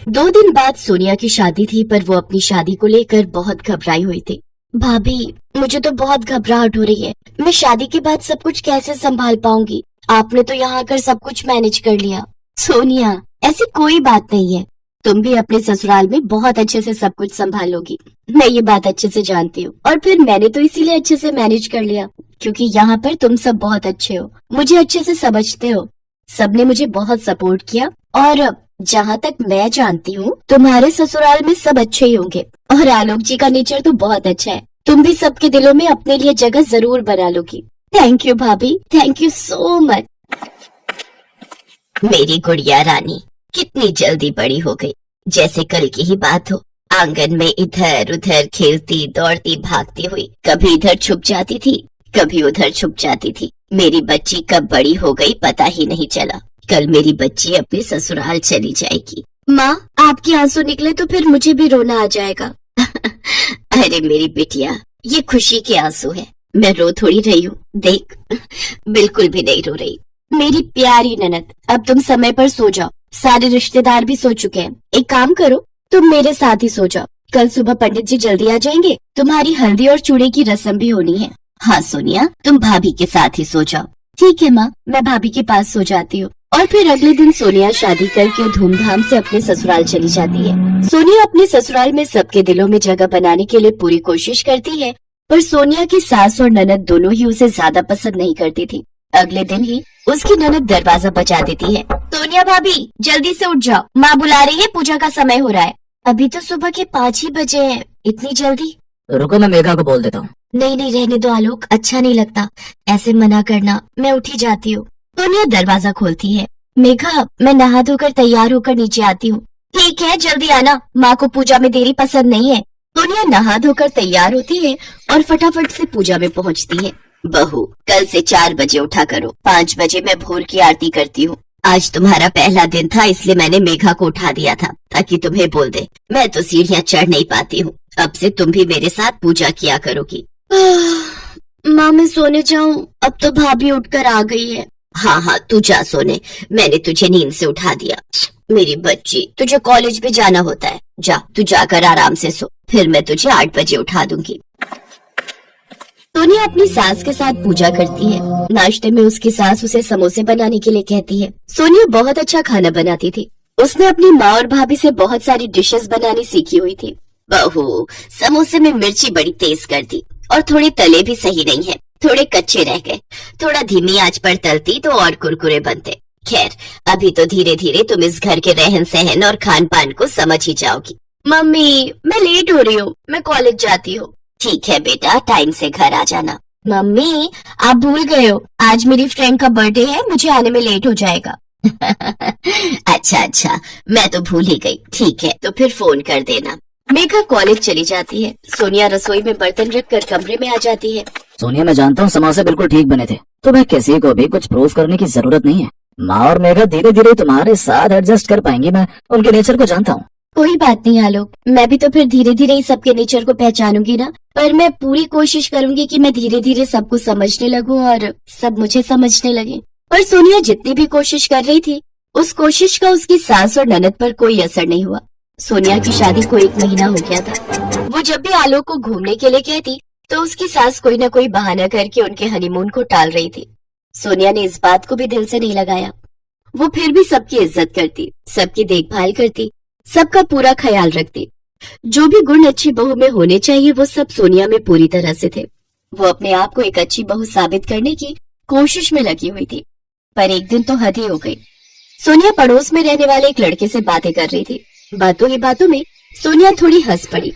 2 दिन बाद सोनिया की शादी थी, पर वो अपनी शादी को लेकर बहुत घबराई हुई थी। भाभी, मुझे तो बहुत घबराहट हो रही है। मैं शादी के बाद सब कुछ कैसे संभाल पाऊंगी? आपने तो यहाँ आकर सब कुछ मैनेज कर लिया। सोनिया, ऐसी कोई बात नहीं है। तुम भी अपने ससुराल में बहुत अच्छे से सब कुछ संभालोगी। मैं ये बात अच्छे से जानती हूँ, और फिर मैंने तो इसीलिए अच्छे से मैनेज कर लिया क्योंकि यहाँ पर तुम सब बहुत अच्छे हो, मुझे अच्छे से समझते हो। सबने मुझे बहुत सपोर्ट किया, और जहाँ तक मैं जानती हूँ तुम्हारे ससुराल में सब अच्छे ही होंगे। और आलोक जी का नेचर तो बहुत अच्छा है। तुम भी सबके दिलों में अपने लिए जगह जरूर बना लोगी। थैंक यू भाभी, थैंक यू सो मच। मेरी गुड़िया रानी कितनी जल्दी बड़ी हो गई, जैसे कल की ही बात हो। आंगन में इधर उधर खेलती दौड़ती भागती हुई, कभी इधर छुप जाती थी, कभी उधर छुप जाती थी। मेरी बच्ची कब बड़ी हो गई पता ही नहीं चला। कल मेरी बच्ची अपने ससुराल चली जाएगी। माँ, आपके आंसू निकले तो फिर मुझे भी रोना आ जाएगा। अरे मेरी बिटिया, ये खुशी के आंसू है, मैं रो थोड़ी रही हूँ। देख, बिल्कुल भी नहीं रो रही। मेरी प्यारी ननद, अब तुम समय पर सो जाओ। सारे रिश्तेदार भी सो चुके हैं। एक काम करो, तुम मेरे साथ ही सो जाओ। कल सुबह पंडित जी जल्दी आ जाएंगे। तुम्हारी हल्दी और चूड़े की रस्म भी होनी है। हाँ सोनिया, तुम भाभी के साथ ही सो जाओ। ठीक है माँ, मैं भाभी के पास सो जाती हूँ। और फिर अगले दिन सोनिया शादी करके धूमधाम से अपने ससुराल चली जाती है। सोनिया अपने ससुराल में सबके दिलों में जगह बनाने के लिए पूरी कोशिश करती है, पर सोनिया की सास और ननद दोनों ही उसे ज्यादा पसंद नहीं करती थी। अगले दिन ही उसकी ननद दरवाजा बजा देती है। सोनिया भाभी, जल्दी से उठ जाओ, माँ बुला रही है, पूजा का समय हो रहा है। अभी तो सुबह के 5 ही बजे हैं, इतनी जल्दी? रुको, मैं मेघा को बोल देता हूँ। नहीं नहीं, रहने दो आलोक, अच्छा नहीं लगता ऐसे मना करना। मैं उठी जाती हूँ। सोनिया दरवाजा खोलती है। मेघा, मैं नहा धोकर तैयार होकर नीचे आती हूँ। ठीक है, जल्दी आना, माँ को पूजा में देरी पसंद नहीं है। सोनिया नहा धोकर तैयार होती है और फटाफट से पूजा में पहुँचती है। बहू, कल से 4 बजे उठा करो, 5 बजे मैं भोर की आरती करती हूँ। आज तुम्हारा पहला दिन था, इसलिए मैंने मेघा को उठा दिया था ताकि तुम्हें बोल दे। मैं तो सीढ़ियाँ चढ़ नहीं पाती हूँ। अब से तुम भी मेरे साथ पूजा किया करोगी। माँ, मैं सोने जाऊँ? अब तो भाभी उठकर आ गई है। हाँ हाँ, तू जा सोने, मैंने तुझे नींद से उठा दिया। मेरी बच्ची, तुझे कॉलेज भी जाना होता है। जा, तू जाकर आराम से सो, फिर मैं तुझे 8 बजे उठा दूंगी। सोनिया अपनी सास के साथ पूजा करती है। नाश्ते में उसकी सास उसे समोसे बनाने के लिए कहती है। सोनिया बहुत अच्छा खाना बनाती थी। उसने अपनी माँ और भाभी से बहुत सारी डिशेस बनानी सीखी हुई थी। बहू, समोसे में मिर्ची बड़ी तेज कर दी, और थोड़े तले भी सही नहीं है, थोड़े कच्चे रह गए। थोड़ा धीमी आंच पर तलती तो और कुरकुरे बनते। खैर, अभी तो धीरे धीरे तुम इस घर के रहन सहन और खान पान को समझ ही जाओगी। मम्मी, मैं लेट हो रही हूँ, मैं कॉलेज जाती हूँ। ठीक है बेटा, टाइम से घर आ जाना। मम्मी, आप भूल गए हो, आज मेरी फ्रेंड का बर्थडे है, मुझे आने में लेट हो जाएगा। अच्छा, मैं तो भूल ही गई। ठीक है, तो फिर फोन कर देना। मेघा कॉलेज चली जाती है। सोनिया रसोई में बर्तन रखकर कमरे में आ जाती है। सोनिया, मैं जानता हूँ समोसे बिल्कुल ठीक बने थे, तुम्हें किसी को भी कुछ प्रूफ करने की जरूरत नहीं है। माँ और मेघा धीरे धीरे तुम्हारे साथ एडजस्ट कर पाएंगी, मैं उनके नेचर को जानता हूँ। कोई बात नहीं आलोक, मैं भी तो फिर धीरे धीरे ही सबके नेचर को पहचानूंगी ना। पर मैं पूरी कोशिश करूंगी कि मैं धीरे धीरे सबको समझने लगूं और सब मुझे समझने लगे। पर सोनिया जितनी भी कोशिश कर रही थी, उस कोशिश का उसकी सास और ननद पर कोई असर नहीं हुआ। सोनिया की शादी को 1 महीना हो गया था। वो जब भी आलोक को घूमने के लिए कहती, तो उसकी सास कोई न कोई बहाना करके उनके हनीमून को टाल रही थी। सोनिया ने इस बात को भी दिल से नहीं लगाया। वो फिर भी सबकी इज्जत करती, सबकी देखभाल करती, सबका पूरा ख्याल रखती। जो भी गुण अच्छी बहू में होने चाहिए, वो सब सोनिया में पूरी तरह से थे। वो अपने आप को एक अच्छी बहू साबित करने की कोशिश में लगी हुई थी। पर एक दिन तो हद ही हो गई। सोनिया पड़ोस में रहने वाले एक लड़के से बातें कर रही थी। बातों ही बातों में सोनिया थोड़ी हंस पड़ी।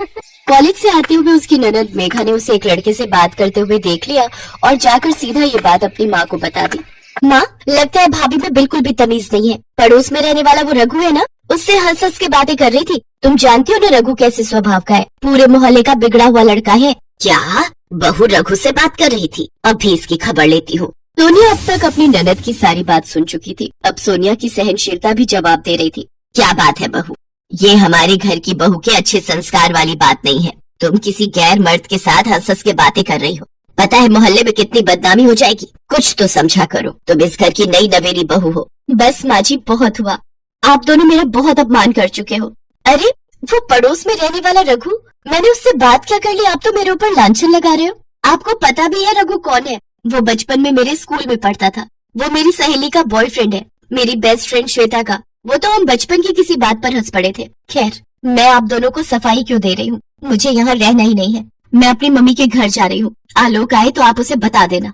कॉलेज से आते हुए उसकी ननद मेघा ने उसे एक लड़के से बात करते हुए देख लिया और जाकर सीधा ये बात अपनी माँ को बता दी। माँ, लगता है भाभी में बिल्कुल भी तमीज नहीं है। पड़ोस में रहने वाला वो रघु है ना, उससे हंस हंस के बातें कर रही थी। तुम जानती हो ना रघु कैसे स्वभाव का है, पूरे मोहल्ले का बिगड़ा हुआ लड़का है। क्या बहू रघु से बात कर रही थी? अभी इसकी खबर लेती हूँ। सोनिया अब तक अपनी ननद की सारी बात सुन चुकी थी। अब सोनिया की सहनशीलता भी जवाब दे रही थी। क्या बात है बहू, ये हमारे घर की बहू के अच्छे संस्कार वाली बात नहीं है। तुम किसी गैर मर्द के साथ हंस हंस के बातें कर रही हो। पता है मोहल्ले में कितनी बदनामी हो जाएगी। कुछ तो समझा करो, तुम इस घर की नई नवेली बहू हो। बस माँ जी, बहुत हुआ। आप दोनों मेरा बहुत अपमान कर चुके हो। अरे वो पड़ोस में रहने वाला रघु, मैंने उससे बात क्या कर ली, आप तो मेरे ऊपर लांछन लगा रहे हो। आपको पता भी है रघु कौन है? वो बचपन में मेरे स्कूल में पढ़ता था। वो मेरी सहेली का बॉयफ्रेंड है, मेरी बेस्ट फ्रेंड श्वेता का। वो तो हम बचपन की किसी बात पर हंस पड़े थे। खैर, मैं आप दोनों को सफाई क्यों दे रही हूँ, मुझे यहाँ रहना ही नहीं है। मैं अपनी मम्मी के घर जा रही हूँ। आलोक आए तो आप उसे बता देना।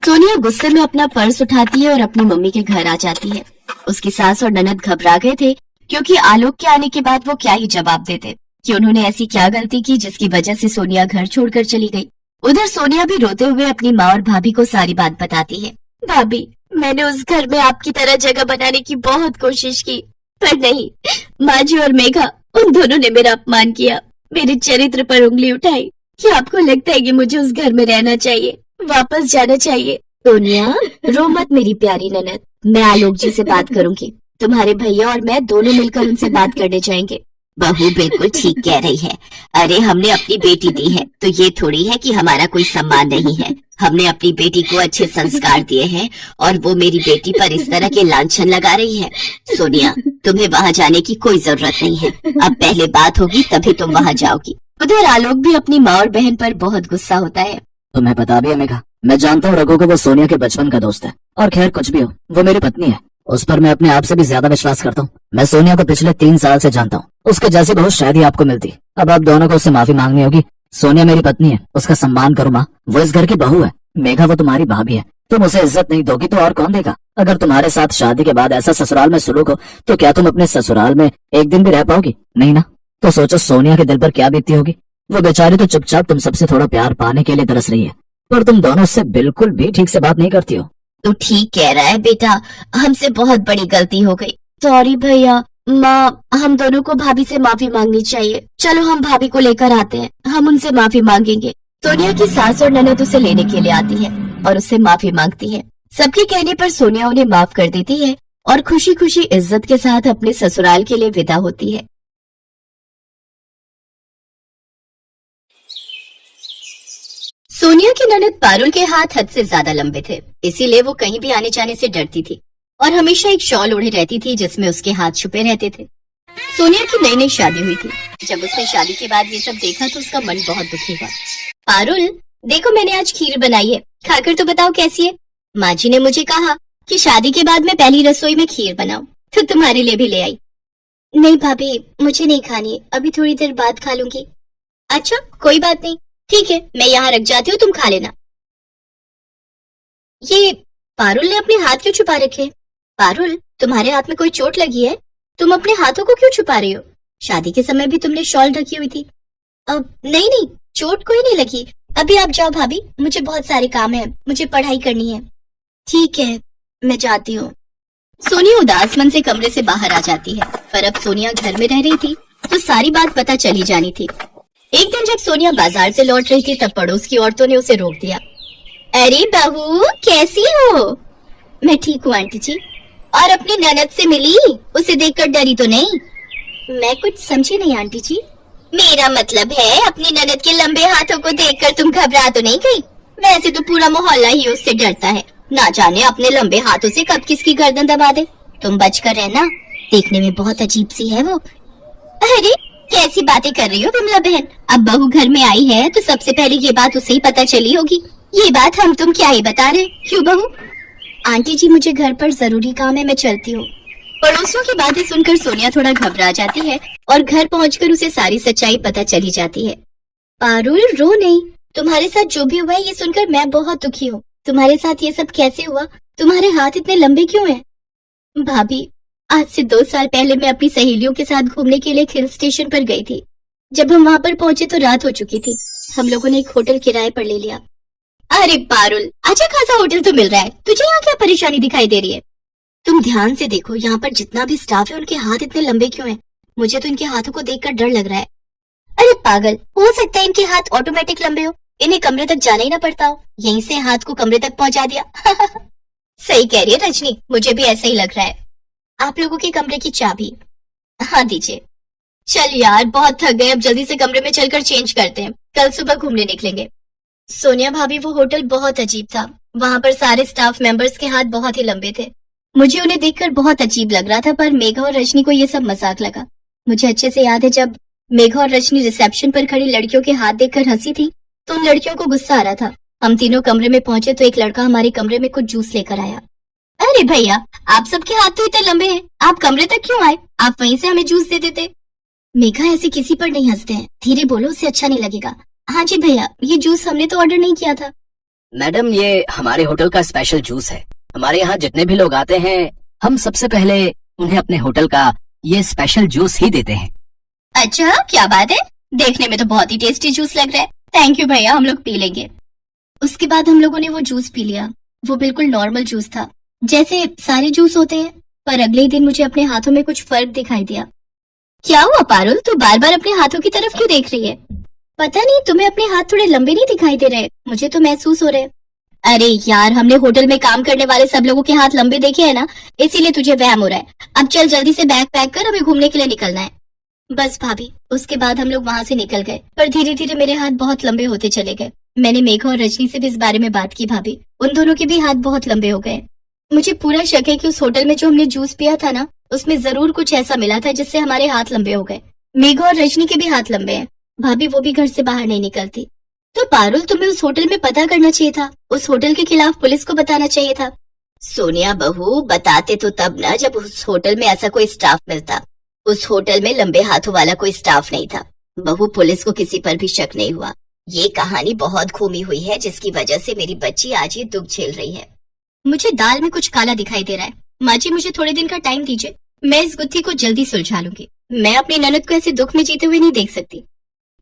सोनिया गुस्से में अपना पर्स उठाती है और अपनी मम्मी के घर आ जाती है। उसकी सास और ननद घबरा गए थे, क्योंकि आलोक के आने के बाद वो क्या ही जवाब देते कि उन्होंने ऐसी क्या गलती की जिसकी वजह से सोनिया घर छोड़कर चली गई। उधर सोनिया भी रोते हुए अपनी माँ और भाभी को सारी बात बताती है। भाभी, मैंने उस घर में आपकी तरह जगह बनाने की बहुत कोशिश की, पर नहीं। माँ जी और मेघा, उन दोनों ने मेरा अपमान किया, मेरे चरित्र पर उंगली उठाई। क्या आपको लगता है कि मुझे उस घर में रहना चाहिए, वापस जाना चाहिए? सोनिया, रो मत मेरी प्यारी ननद। मैं आलोक जी से बात करूंगी। तुम्हारे भैया और मैं दोनों मिलकर उनसे बात करने जाएंगे। बहू बिल्कुल ठीक कह रही है। अरे हमने अपनी बेटी दी है तो ये थोड़ी है कि हमारा कोई सम्मान नहीं है। हमने अपनी बेटी को अच्छे संस्कार दिए हैं और वो मेरी बेटी पर इस तरह के लांछन लगा रही है। सोनिया, तुम्हें वहाँ जाने की कोई जरूरत नहीं है। अब पहले बात होगी तभी तुम वहाँ जाओगी। उधर आलोक भी अपनी माँ और बहन पर बहुत गुस्सा होता है। तुम्हें पता भी है मेघा, मैं जानता हूँ रघु को वो सोनिया के बचपन का दोस्त है, और खैर कुछ भी हो, वो मेरी पत्नी है। उस पर मैं अपने आप से भी ज्यादा विश्वास करता हूँ। मैं सोनिया को पिछले 3 साल से जानता हूँ। उसके जैसी बहू शायद ही आपको मिलती। अब आप दोनों को उससे माफी मांगनी होगी। सोनिया मेरी पत्नी है, उसका सम्मान करो माँ। वो इस घर की बहू है। मेघा, वो तुम्हारी भाभी है। तुम उसे इज्जत नहीं दोगी तो और कौन देगा? अगर तुम्हारे साथ शादी के बाद ऐसा ससुराल में सुलूक हो तो क्या तुम अपने ससुराल में एक दिन भी रह पाओगी? नहीं ना। तो सोचो सोनिया के दिल पर क्या बीतती होगी। वो बेचारी तो चुपचाप तुम सबसे थोड़ा प्यार पाने के लिए तरस रही है, पर तुम दोनों उससे बिल्कुल भी ठीक से बात नहीं करती हो। तू ठीक कह रहा है बेटा, हमसे बहुत बड़ी गलती हो गई। सॉरी भैया। माँ, हम दोनों को भाभी से माफी मांगनी चाहिए। चलो हम भाभी को लेकर आते हैं, हम उनसे माफी मांगेंगे। सोनिया की सास और ननद उसे लेने के लिए आती है और उससे माफी मांगती है। सबके कहने पर सोनिया उन्हें माफ कर देती है और खुशी खुशी इज्जत के साथ अपने ससुराल के लिए विदा होती है। सोनिया की ननद पारुल के हाथ हद से ज्यादा लंबे थे, इसीलिए वो कहीं भी आने जाने से डरती थी और हमेशा एक शॉल ओढ़े रहती थी जिसमें उसके हाथ छुपे रहते थे। सोनिया की नई नई शादी हुई थी। जब उसने शादी के बाद ये सब देखा तो उसका मन बहुत दुखी हुआ। पारुल, देखो मैंने आज खीर बनाई है, खाकर तो बताओ कैसी है। माँ जी ने मुझे कहा कि शादी के बाद मैं पहली रसोई में खीर बनाऊं, तो तुम्हारे लिए भी ले आई। नहीं भाभी, मुझे नहीं खानी, अभी थोड़ी देर बाद खा लूंगी। अच्छा कोई बात नहीं, ठीक है, मैं यहाँ रख जाती हूँ, तुम खा लेना। ये पारुल ने अपने हाथ क्यों छुपा रखे? पारुल, तुम्हारे हाथ में कोई चोट लगी है? तुम अपने हाथों को क्यों छुपा रही हो? शादी के समय भी तुमने शॉल ढकी हुई थी। अब नहीं नहीं, चोट कोई नहीं लगी। अभी आप जाओ भाभी, मुझे बहुत सारे काम है, मुझे पढ़ाई करनी है। ठीक है, मैं जाती हूँ। सोनिया उदास मन से कमरे से बाहर आ जाती है, पर अब सोनिया घर में रह रही थी तो सारी बात पता चली जानी थी। एक दिन जब सोनिया बाजार से लौट रही थी तब पड़ोस की औरतों ने उसे रोक दिया। अरे बहू, कैसी हो? मैं ठीक हूँ आंटी जी। और अपनी ननद से मिली? उसे देखकर डरी तो नहीं? मैं कुछ समझी नहीं आंटी जी। मेरा मतलब है अपनी ननद के लंबे हाथों को देखकर तुम घबरा तो नहीं गई? वैसे तो पूरा मोहल्ला ही उससे डरता है, ना जाने अपने लंबे हाथों से कब किसकी गर्दन दबा दे। तुम बचकर रहना, देखने में बहुत अजीब सी है वो। अरे कैसी बातें कर रही हो विमला बहन? अब बहू घर में आई है तो सबसे पहले ये बात उसे ही पता चली होगी। ये बात हम तुम क्या ही बता रहे, क्यों बहू? आंटी जी, मुझे घर पर जरूरी काम है, मैं चलती हूँ। पड़ोसियों की बातें सुनकर सोनिया थोड़ा घबरा जाती है और घर पहुंचकर उसे सारी सच्चाई पता चली जाती है। पारुल, रो नहीं, तुम्हारे साथ जो भी हुआ है ये सुनकर मैं बहुत दुखी हूँ। तुम्हारे साथ ये सब कैसे हुआ? तुम्हारे हाथ इतने लंबे क्यों हैं? भाभी, आज से 2 साल पहले मैं अपनी सहेलियों के साथ घूमने के लिए हिल स्टेशन पर गई थी। जब हम वहाँ पर पहुँचे तो रात हो चुकी थी। हम लोगों ने एक होटल किराए पर ले लिया। अरे पारुल, अच्छा खासा होटल तो मिल रहा है, तुझे यहाँ क्या परेशानी दिखाई दे रही है? तुम ध्यान से देखो, यहाँ पर जितना भी स्टाफ है उनके हाथ इतने लंबे क्यों हैं? मुझे तो इनके हाथों को देखकर डर लग रहा है। अरे पागल, हो सकता है इनके हाथ ऑटोमेटिक लंबे हो, इन्हें कमरे तक जाना ही ना पड़ता हो, यहीं से हाथ को कमरे तक पहुंचा दिया। सही कह रही है रजनी, मुझे भी ऐसा ही लग रहा है। आप लोगों के कमरे की चाबी? हाँ दीजिए। चल यार, बहुत थक गए, अब जल्दी से कमरे में चलकर चेंज करते हैं, कल सुबह घूमने निकलेंगे। सोनिया भाभी, वो होटल बहुत अजीब था, वहाँ पर सारे स्टाफ मेंबर्स के हाथ बहुत ही लंबे थे। मुझे उन्हें देखकर बहुत अजीब लग रहा था, पर मेघा और रजनी को ये सब मजाक लगा। मुझे अच्छे से याद है जब मेघा और रजनी रिसेप्शन पर खड़ी लड़कियों के हाथ देखकर हंसी थी तो उन लड़कियों को गुस्सा आ रहा था। हम तीनों कमरे में पहुंचे तो एक लड़का हमारे कमरे में कुछ जूस लेकर आया। अरे भैया, आप सबके हाथ तो इतने लंबे हैं, आप कमरे तक क्यों आए? आप वहीं से हमें जूस दे देते। मेघा, ऐसे किसी पर नहीं हंसते हैं, धीरे बोलो, उससे अच्छा नहीं लगेगा। हाँ जी भैया, ये जूस हमने तो ऑर्डर नहीं किया था। मैडम, ये हमारे होटल का स्पेशल जूस है। हमारे यहाँ जितने भी लोग आते हैं हम सबसे पहले उन्हें अपने होटल का ये स्पेशल जूस ही देते हैं। अच्छा, क्या बात है, देखने में तो बहुत ही टेस्टी जूस लग रहा है। थैंक यू भैया, हम लोग पी लेंगे। उसके बाद हम लोगों ने वो जूस पी लिया। वो बिल्कुल नॉर्मल जूस था, जैसे सारे जूस होते हैं, पर अगले ही दिन मुझे अपने हाथों में कुछ फर्क दिखाई दिया। क्या हुआ पारुल, तू बार बार अपने हाथों की तरफ क्यों देख रही है? पता नहीं, तुम्हें अपने हाथ थोड़े लंबे नहीं दिखाई दे रहे? मुझे तो महसूस हो रहे। अरे यार, हमने होटल में काम करने वाले सब लोगों के हाथ लंबे देखे हैं ना, इसीलिए तुझे वहम हो रहा है। अब चल जल्दी से बैग पैक कर, हमें घूमने के लिए निकलना है। बस भाभी। उसके बाद हम लोग वहाँ से निकल गए, पर धीरे धीरे मेरे हाथ बहुत लंबे होते चले गए। मैंने मेघा और रजनी से भी इस बारे में बात की भाभी, उन दोनों के भी हाथ बहुत लंबे हो गए। मुझे पूरा शक है कि उस होटल में जो हमने जूस पिया था ना, उसमें जरूर कुछ ऐसा मिला था जिससे हमारे हाथ लंबे हो गए। मेघा और रजनी के भी हाथ लंबे हैं भाभी, वो भी घर से बाहर नहीं निकलती। तो पारुल, तुम्हें उस होटल में पता करना चाहिए था, उस होटल के खिलाफ पुलिस को बताना चाहिए था। सोनिया बहू, बताते तो तब ना जब उस होटल में ऐसा कोई स्टाफ मिलता। उस होटल में लंबे हाथों वाला कोई स्टाफ नहीं था। बहू, पुलिस को किसी पर भी शक नहीं हुआ। ये कहानी बहुत घूमी हुई है, जिसकी वजह से मेरी बच्ची आज ये दुख झेल रही है। मुझे दाल में कुछ काला दिखाई दे रहा है। माँ जी, मुझे थोड़े दिन का टाइम दीजिए, मैं इस गुत्थी को जल्दी सुलझा लूंगी। मैं अपनी ननद को ऐसे दुख में जीते हुए नहीं देख सकती।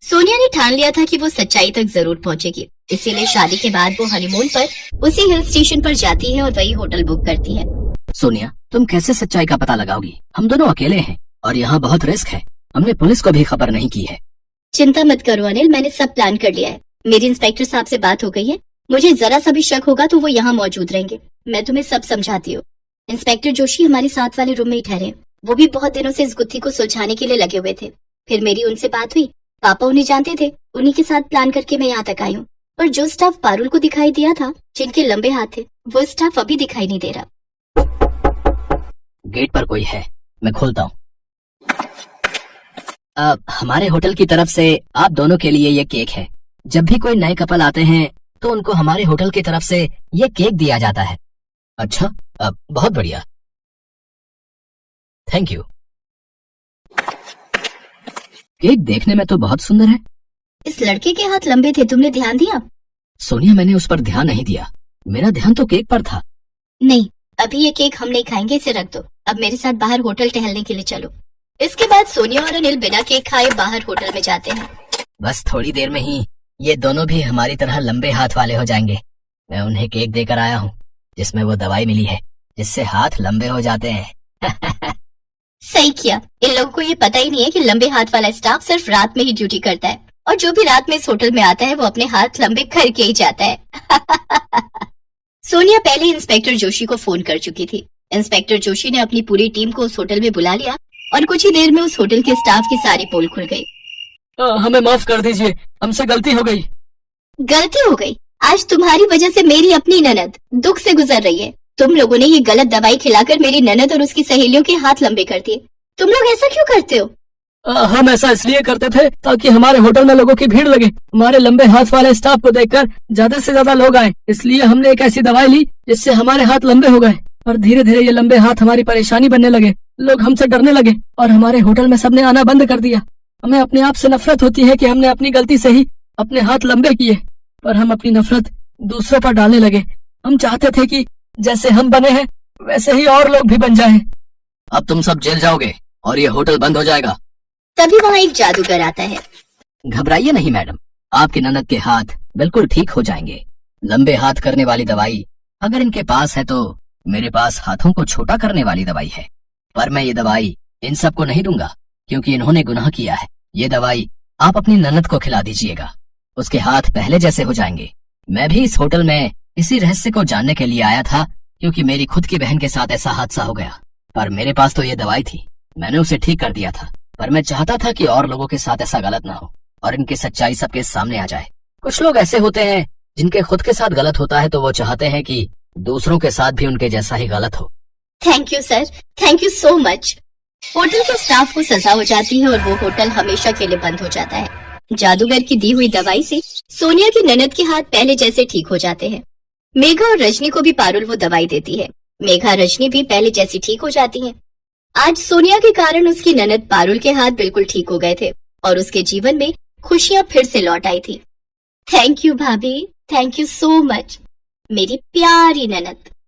सोनिया ने ठान लिया था कि वो सच्चाई तक जरूर पहुंचेगी, इसीलिए शादी के बाद वो हनीमून पर उसी हिल स्टेशन पर जाती है और वही होटल बुक करती है। सोनिया, तुम कैसे सच्चाई का पता लगाओगी? हम दोनों अकेले हैं और यहाँ बहुत रिस्क है। हमने पुलिस को भी खबर नहीं की है। चिंता मत करो अनिल, मैंने सब प्लान कर लिया है। मेरी इंस्पेक्टर साहब से बात हो गई है। मुझे जरा सा भी शक होगा तो वो यहाँ मौजूद रहेंगे। मैं तुम्हें सब समझाती हूँ। इंस्पेक्टर जोशी हमारे साथ वाले रूम में ही ठहरे। वो भी बहुत दिनों से इस गुत्थी को सुलझाने के लिए लगे हुए थे। फिर मेरी उनसे बात हुई, पापा उन्हें जानते थे, उन्हीं के साथ प्लान करके मैं यहाँ तक आई हूँ। पर जो स्टाफ पारुल को दिखाई दिया था, जिनके लंबे हाथ थे, वो स्टाफ अभी दिखाई नहीं दे रहा। गेट पर कोई है, मैं खोलता हूँ। हमारे होटल की तरफ से आप दोनों के लिए ये केक है। जब भी कोई नए कपल आते हैं तो उनको हमारे होटल की तरफ से ये केक दिया जाता है। अच्छा, बहुत बढ़िया, थैंक यू। केक देखने में तो बहुत सुंदर है। इस लड़के के हाथ लंबे थे, तुमने ध्यान दिया? सोनिया, मैंने उस पर ध्यान नहीं दिया, मेरा ध्यान तो केक पर था। नहीं, अभी ये केक हम नहीं खाएंगे, इसे रख दो। अब मेरे साथ बाहर होटल टहलने के लिए चलो। इसके बाद सोनिया और अनिल बिना केक खाए बाहर होटल में जाते हैं। बस थोड़ी देर में ही ये दोनों भी हमारी तरह लंबे हाथ वाले हो जाएंगे। मैं उन्हें केक देकर आया हूँ जिसमें वो दवाई मिली है जिससे हाथ लंबे हो जाते हैं। सही किया। इन लोगों को ये पता ही नहीं है कि लंबे हाथ वाला स्टाफ सिर्फ रात में ही ड्यूटी करता है, और जो भी रात में इस होटल में आता है वो अपने हाथ लंबे करके ही जाता है। सोनिया पहले इंस्पेक्टर जोशी को फोन कर चुकी थी। इंस्पेक्टर जोशी ने अपनी पूरी टीम को उस होटल में बुला लिया और कुछ ही देर में उस होटल के स्टाफ की सारी पोल खुल गई। हमें माफ कर दीजिए, हमसे गलती हो गई। गलती हो गई? आज तुम्हारी वजह से मेरी अपनी ननद दुख से गुजर रही है। तुम लोगों ने ये गलत दवाई खिलाकर मेरी ननद और उसकी सहेलियों के हाथ लंबे कर दिए। तुम लोग ऐसा क्यों करते हो? हम ऐसा इसलिए करते थे ताकि हमारे होटल में लोगों की भीड़ लगे। हमारे लंबे हाथ वाले स्टाफ को देखकर ज्यादा से ज्यादा लोग आए, इसलिए हमने एक ऐसी दवाई ली जिससे हमारे हाथ लंबे हो गए। और धीरे धीरे ये लंबे हाथ हमारी परेशानी बनने लगे। लोग हमसे डरने लगे और हमारे होटल में सबने आना बंद कर दिया। हमें अपने आप से नफरत होती है कि हमने अपनी गलती से ही अपने हाथ लंबे किए, पर हम अपनी नफरत दूसरों पर डालने लगे। हम चाहते थे कि जैसे हम बने हैं वैसे ही और लोग भी बन जाएं। अब तुम सब जेल जाओगे और ये होटल बंद हो जाएगा। तभी वहाँ एक जादूगर आता है। घबराइए नहीं मैडम, आपके ननद के हाथ बिल्कुल ठीक हो जाएंगे। लंबे हाथ करने वाली दवाई अगर इनके पास है तो मेरे पास हाथों को छोटा करने वाली दवाई है, पर मैं ये दवाई इन सबको नहीं दूंगा क्योंकि इन्होंने गुनाह किया है। ये दवाई आप अपनी ननद को खिला दीजिएगा, उसके हाथ पहले जैसे हो जाएंगे। मैं भी इस होटल में इसी रहस्य को जानने के लिए आया था क्योंकि मेरी खुद की बहन के साथ ऐसा हादसा हो गया, पर मेरे पास तो ये दवाई थी, मैंने उसे ठीक कर दिया था। पर मैं चाहता था कि और लोगों के साथ ऐसा गलत ना हो और इनकी सच्चाई सबके सामने आ जाए। कुछ लोग ऐसे होते हैं जिनके खुद के साथ गलत होता है तो वो चाहते हैं कि दूसरों के साथ भी उनके जैसा ही गलत हो। Thank you sir, thank you so much. Hotel के स्टाफ को सजा हो जाती है और वो होटल हमेशा के लिए बंद हो जाता है। जादूगर की दी हुई दवाई से सोनिया की ननद के हाथ पहले जैसे ठीक हो जाते हैं। मेघा और रजनी को भी पारुल वो दवाई देती है। मेघा रजनी भी पहले जैसी ठीक हो जाती हैं। आज सोनिया के कारण उसकी ननद पारुल के हाथ बिल्कुल ठीक हो गए थे और उसके जीवन में खुशियां फिर से लौट आई थी। थैंक यू भाभी, थैंक यू सो मच, मेरी प्यारी ननद।